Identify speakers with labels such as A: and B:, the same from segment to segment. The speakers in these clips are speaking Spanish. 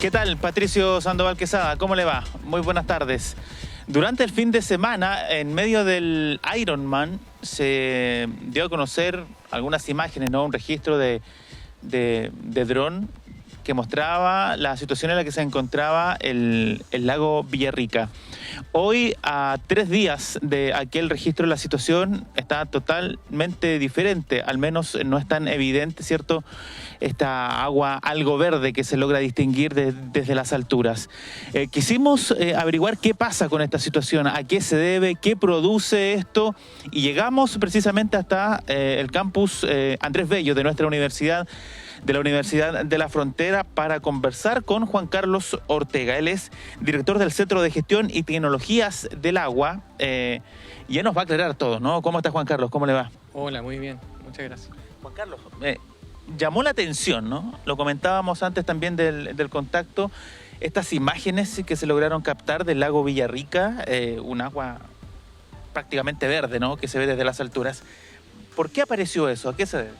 A: ¿Qué tal, Patricio Sandoval Quesada? ¿Cómo le va? Muy buenas tardes. Durante el fin de semana, en medio del Ironman, se dio a conocer algunas imágenes, ¿no? Un registro de dron que mostraba la situación en la que se encontraba el lago Villarrica. Hoy, a 3 días de aquel registro, la situación está totalmente diferente, al menos no es tan evidente, ¿cierto?, esta agua algo verde que se logra distinguir desde las alturas. Quisimos averiguar qué pasa con esta situación, a qué se debe, qué produce esto, y llegamos precisamente hasta el campus Andrés Bello de nuestra universidad, de la Universidad de la Frontera, para conversar con Juan Carlos Ortega. Él es director del Centro de Gestión y Tecnologías del Agua, y él nos va a aclarar todo, ¿no? ¿Cómo está, Juan Carlos? ¿Cómo le va?
B: Hola, muy bien, muchas gracias.
A: Juan Carlos, llamó la atención, ¿no? Lo comentábamos antes también del contacto, estas imágenes que se lograron captar del lago Villarrica, un agua prácticamente verde, ¿no?, que se ve desde las alturas. ¿Por qué apareció eso? ¿A qué se debe?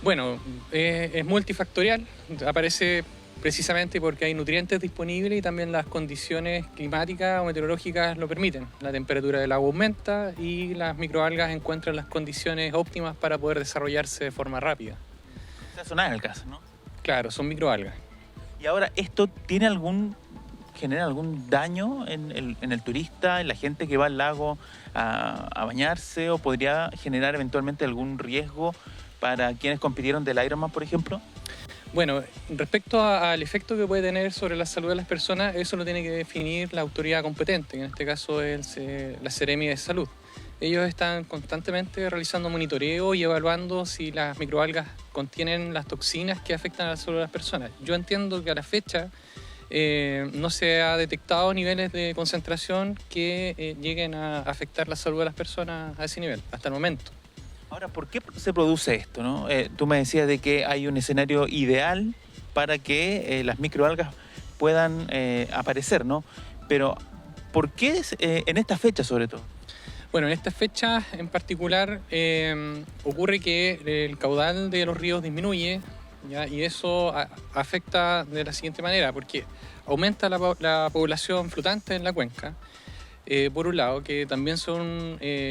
B: Bueno, es multifactorial, aparece precisamente porque hay nutrientes disponibles y también las condiciones climáticas o meteorológicas lo permiten. La temperatura del agua aumenta y las microalgas encuentran las condiciones óptimas para poder desarrollarse de forma rápida.
A: Eso no es el caso, ¿no?
B: Claro, son microalgas.
A: Y ahora, ¿esto genera algún daño en el turista, en la gente que va al lago a bañarse, o podría generar eventualmente algún riesgo para quienes compitieron del Ironman, por ejemplo?
B: Bueno, respecto al efecto que puede tener sobre la salud de las personas, eso lo tiene que definir la autoridad competente, que en este caso es la Seremi de Salud. Ellos están constantemente realizando monitoreo y evaluando si las microalgas contienen las toxinas que afectan a la salud de las personas. Yo entiendo que a la fecha no se ha detectado niveles de concentración que lleguen a afectar la salud de las personas a ese nivel, hasta el momento.
A: Ahora, ¿por qué se produce esto, no? Tú me decías de que hay un escenario ideal para que las microalgas puedan aparecer, ¿no? Pero, ¿por qué en esta fecha sobre todo?
B: Bueno, en esta fecha en particular ocurre que el caudal de los ríos disminuye, ¿ya? Y eso afecta de la siguiente manera, porque aumenta la población flotante en la cuenca. Por un lado, que también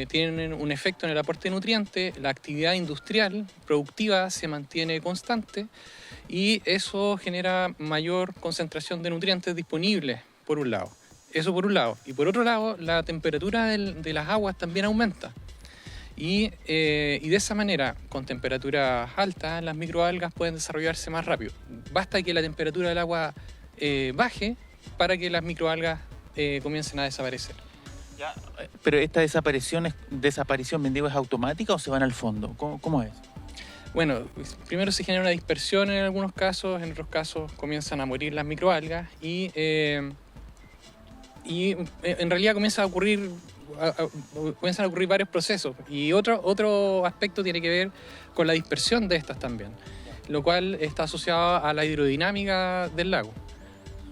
B: tienen un efecto en el aporte de nutrientes, la actividad industrial productiva se mantiene constante y eso genera mayor concentración de nutrientes disponibles, por un lado. Eso por un lado. Y por otro lado, la temperatura de las aguas también aumenta. Y de esa manera, con temperaturas altas, las microalgas pueden desarrollarse más rápido. Basta que la temperatura del agua baje para que las microalgas comiencen a desaparecer.
A: Ya, pero esta desaparición, bien digo, ¿es automática o se van al fondo? ¿Cómo es?
B: Bueno, primero se genera una dispersión en algunos casos, en otros casos comienzan a morir las microalgas y en realidad comienzan a ocurrir varios procesos. Y otro aspecto tiene que ver con la dispersión de estas también, lo cual está asociado a la hidrodinámica del lago.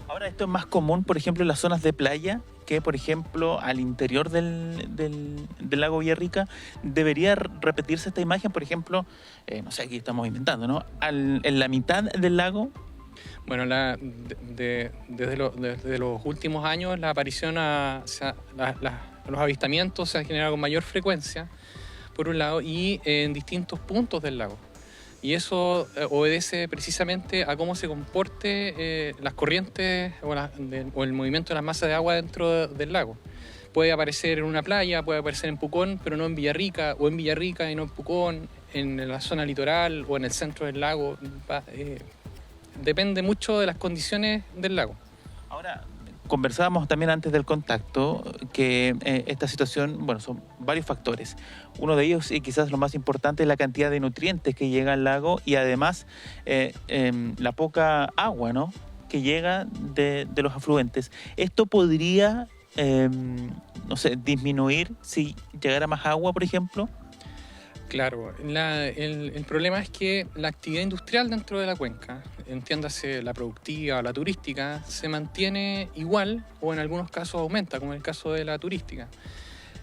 A: Ahora, esto es más común, por ejemplo, en las zonas de playa, que por ejemplo al interior del lago Villarrica. ¿Debería repetirse esta imagen, por ejemplo, no sé, aquí estamos inventando, ¿no?, en la mitad del lago?
B: Bueno, desde los últimos años la aparición, los avistamientos se han generado con mayor frecuencia, por un lado, y en distintos puntos del lago. Y eso obedece precisamente a cómo se comporte las corrientes o el movimiento de las masas de agua dentro del lago. Puede aparecer en una playa, puede aparecer en Pucón, pero no en Villarrica, o en Villarrica y no en Pucón, en la zona litoral o en el centro del lago. Depende mucho de las condiciones del lago.
A: Ahora, conversábamos también antes del contacto que esta situación, bueno, son varios factores. Uno de ellos, y quizás lo más importante, es la cantidad de nutrientes que llega al lago y además la poca agua, ¿no?, que llega de los afluentes. Esto podría, no sé, disminuir si llegara más agua, por ejemplo.
B: Claro, el problema es que la actividad industrial dentro de la cuenca, entiéndase la productiva o la turística, se mantiene igual o en algunos casos aumenta, como en el caso de la turística.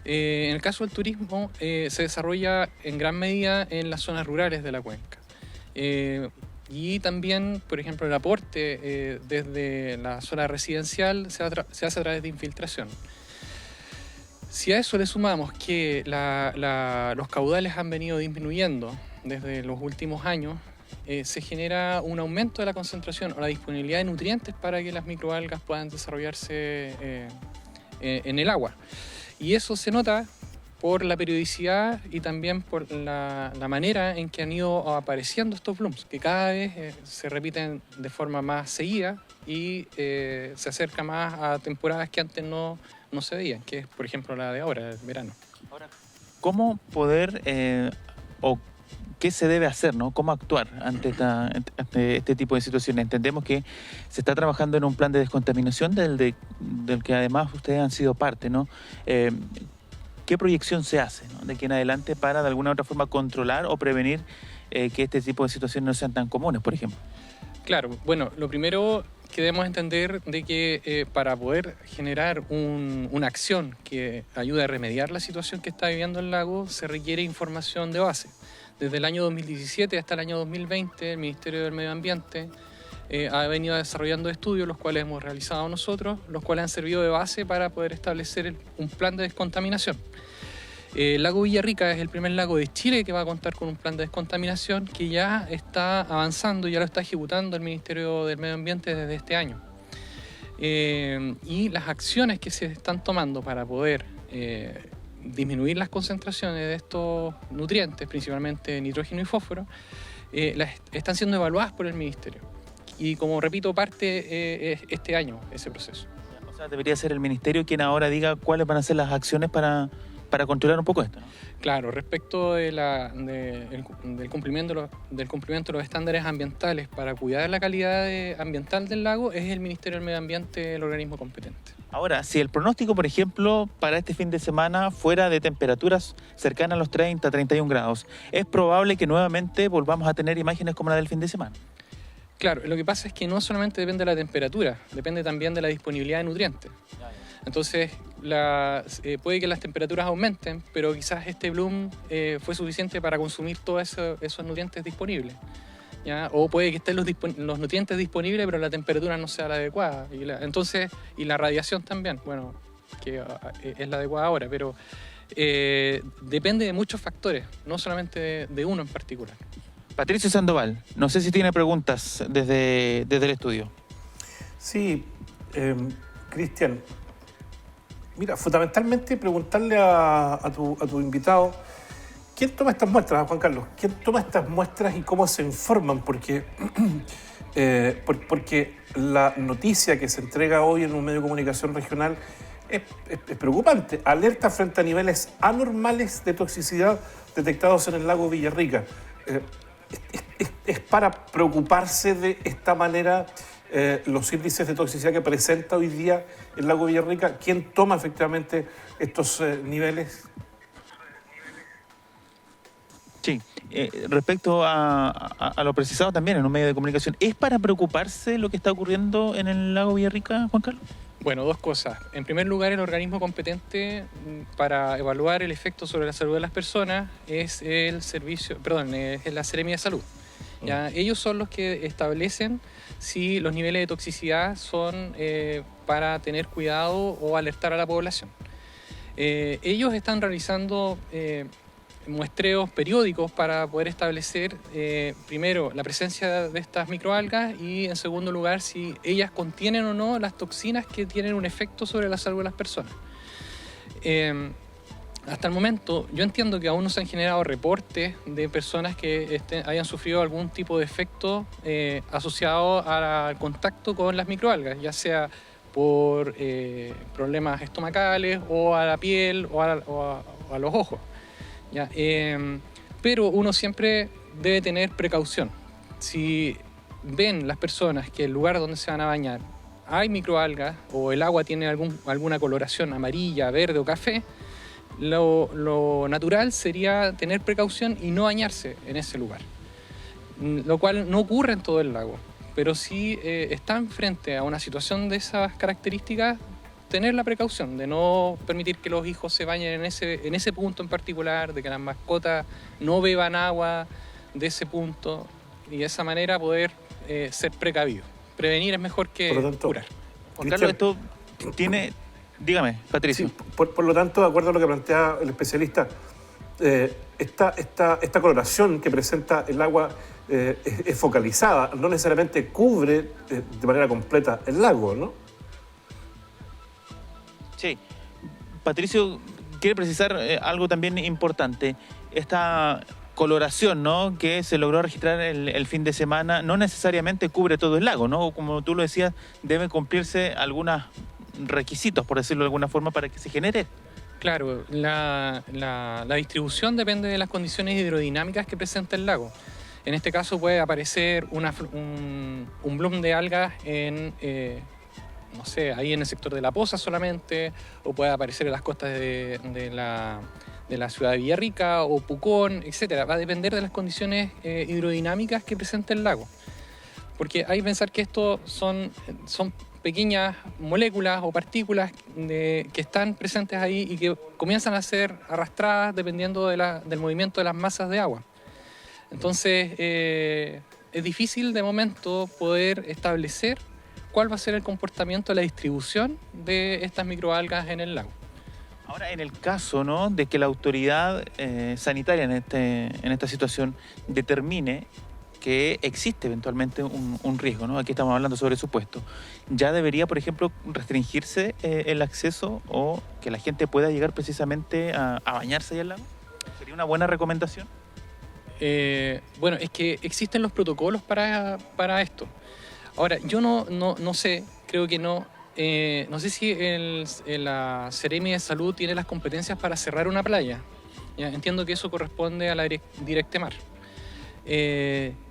B: En el caso del turismo se desarrolla en gran medida en las zonas rurales de la cuenca. Y también, por ejemplo, el aporte desde la zona residencial se hace a través de infiltración. Si a eso le sumamos que los caudales han venido disminuyendo desde los últimos años, se genera un aumento de la concentración o la disponibilidad de nutrientes para que las microalgas puedan desarrollarse en el agua. Y eso se nota por la periodicidad y también por la manera en que han ido apareciendo estos blooms, que cada vez se repiten de forma más seguida y se acerca más a temporadas que antes no se veían, que es, por ejemplo, la de ahora, el verano.
A: Ahora, ¿cómo poder o qué se debe hacer, ¿no? ¿Cómo actuar ante este tipo de situaciones? Entendemos que se está trabajando en un plan de descontaminación del que además ustedes han sido parte, ¿no? ¿Qué proyección se hace, ¿no? De aquí en adelante para de alguna u otra forma controlar o prevenir que este tipo de situaciones no sean tan comunes, por ejemplo?
B: Claro, bueno, lo primero que debemos entender de que para poder generar una acción que ayude a remediar la situación que está viviendo el lago, se requiere información de base. Desde el año 2017 hasta el año 2020, el Ministerio del Medio Ambiente ha venido desarrollando estudios, los cuales hemos realizado nosotros, los cuales han servido de base para poder establecer un plan de descontaminación. El lago Villarrica es el primer lago de Chile que va a contar con un plan de descontaminación que ya está avanzando, ya lo está ejecutando el Ministerio del Medio Ambiente desde este año. Y las acciones que se están tomando para poder disminuir las concentraciones de estos nutrientes, principalmente nitrógeno y fósforo, están siendo evaluadas por el Ministerio. Y como repito, parte este año ese proceso.
A: O sea, debería ser el Ministerio quien ahora diga cuáles van a ser las acciones para controlar un poco esto, ¿no?
B: Claro, respecto del cumplimiento de los estándares ambientales para cuidar la calidad ambiental del lago, es el Ministerio del Medio Ambiente el organismo competente.
A: Ahora, si el pronóstico, por ejemplo, para este fin de semana fuera de temperaturas cercanas a los 30, 31 grados, ¿es probable que nuevamente volvamos a tener imágenes como la del fin de semana?
B: Claro, lo que pasa es que no solamente depende de la temperatura, depende también de la disponibilidad de nutrientes. Entonces, puede que las temperaturas aumenten, pero quizás este bloom fue suficiente para consumir todos esos nutrientes disponibles, ¿ya? O puede que estén los nutrientes disponibles, pero la temperatura no sea la adecuada. Y la radiación también, bueno, que es la adecuada ahora, pero depende de muchos factores, no solamente de uno en particular.
A: Patricio Sandoval, no sé si tiene preguntas desde el estudio.
C: Sí, Cristian, mira, fundamentalmente preguntarle a tu invitado, ¿quién toma estas muestras, Juan Carlos? ¿Quién toma estas muestras y cómo se informan? Porque la noticia que se entrega hoy en un medio de comunicación regional es preocupante. Alerta frente a niveles anormales de toxicidad detectados en el lago Villarrica. ¿Es para preocuparse de esta manera los índices de toxicidad que presenta hoy día el lago Villarrica? ¿Quién toma efectivamente estos niveles?
A: Sí, respecto a lo precisado también en un medio de comunicación, ¿es para preocuparse lo que está ocurriendo en el lago Villarrica, Juan Carlos?
B: Bueno, dos cosas. En primer lugar, el organismo competente para evaluar el efecto sobre la salud de las personas es es la Seremia de Salud. ¿Ya? Ellos son los que establecen si los niveles de toxicidad son para tener cuidado o alertar a la población. Ellos están realizando muestreos periódicos para poder establecer primero la presencia de estas microalgas y en segundo lugar si ellas contienen o no las toxinas que tienen un efecto sobre la salud de las personas. Hasta el momento yo entiendo que aún no se han generado reportes de personas que hayan sufrido algún tipo de efecto asociado al contacto con las microalgas, ya sea por problemas estomacales o a la piel o a los ojos. ¿Ya? Pero uno siempre debe tener precaución. Si ven las personas que el lugar donde se van a bañar hay microalgas o el agua tiene alguna coloración amarilla, verde o café, lo natural sería tener precaución y no bañarse en ese lugar, lo cual no ocurre en todo el lago. Pero si están frente a una situación de esas características, tener la precaución de no permitir que los hijos se bañen en ese punto en particular, de que las mascotas no beban agua de ese punto, y de esa manera poder ser precavido. Prevenir es mejor que
C: Por lo tanto,
B: curar.
A: Juan Carlos, esto tiene... Dígame, Patricio.
C: Sí, por lo tanto, de acuerdo a lo que plantea el especialista, esta coloración que presenta el agua es focalizada, no necesariamente cubre de manera completa el lago, ¿no?
A: Sí. Patricio quiere precisar algo también importante. Esta coloración, ¿no?, que se logró registrar el fin de semana no necesariamente cubre todo el lago, ¿no? Como tú lo decías, deben cumplirse algunos requisitos, por decirlo de alguna forma, para que se genere.
B: Claro, la distribución depende de las condiciones hidrodinámicas que presenta el lago. En este caso puede aparecer un bloom de algas en, no sé, ahí en el sector de La Poza solamente, o puede aparecer en las costas de la ciudad de Villarrica o Pucón, etc. Va a depender de las condiciones hidrodinámicas que presenta el lago. Porque hay que pensar que estos son pequeñas moléculas o partículas que están presentes ahí y que comienzan a ser arrastradas dependiendo del movimiento de las masas de agua. Entonces, es difícil de momento poder establecer cuál va a ser el comportamiento, la distribución de estas microalgas en el lago.
A: Ahora, en el caso, ¿no?, de que la autoridad sanitaria en esta situación determine que existe eventualmente un riesgo, ¿no? Aquí estamos hablando sobre supuesto. ¿Ya debería, por ejemplo, restringirse el acceso o que la gente pueda llegar precisamente a bañarse allá al lago? ¿Sería una buena recomendación?
B: Bueno, es que existen los protocolos para esto. Ahora, yo no sé, creo que no. No sé si la Seremi de Salud tiene las competencias para cerrar una playa. ¿Ya? Entiendo que eso corresponde a la Directemar.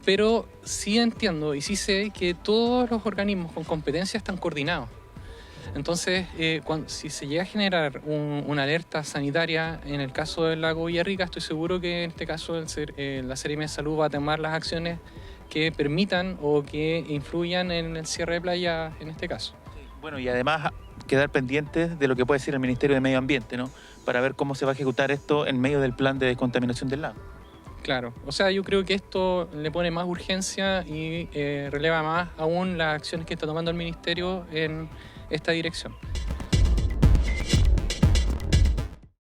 B: Pero sí entiendo y sí sé que todos los organismos con competencia están coordinados. Entonces, si se llega a generar una alerta sanitaria en el caso del lago Villarrica, estoy seguro que en este caso la Seremi de Salud va a tomar las acciones que permitan o que influyan en el cierre de playa en este caso.
A: Bueno, y además quedar pendientes de lo que puede decir el Ministerio de Medio Ambiente, ¿no?, para ver cómo se va a ejecutar esto en medio del plan de descontaminación del lago.
B: Claro, o sea, yo creo que esto le pone más urgencia y releva más aún las acciones que está tomando el Ministerio en esta dirección.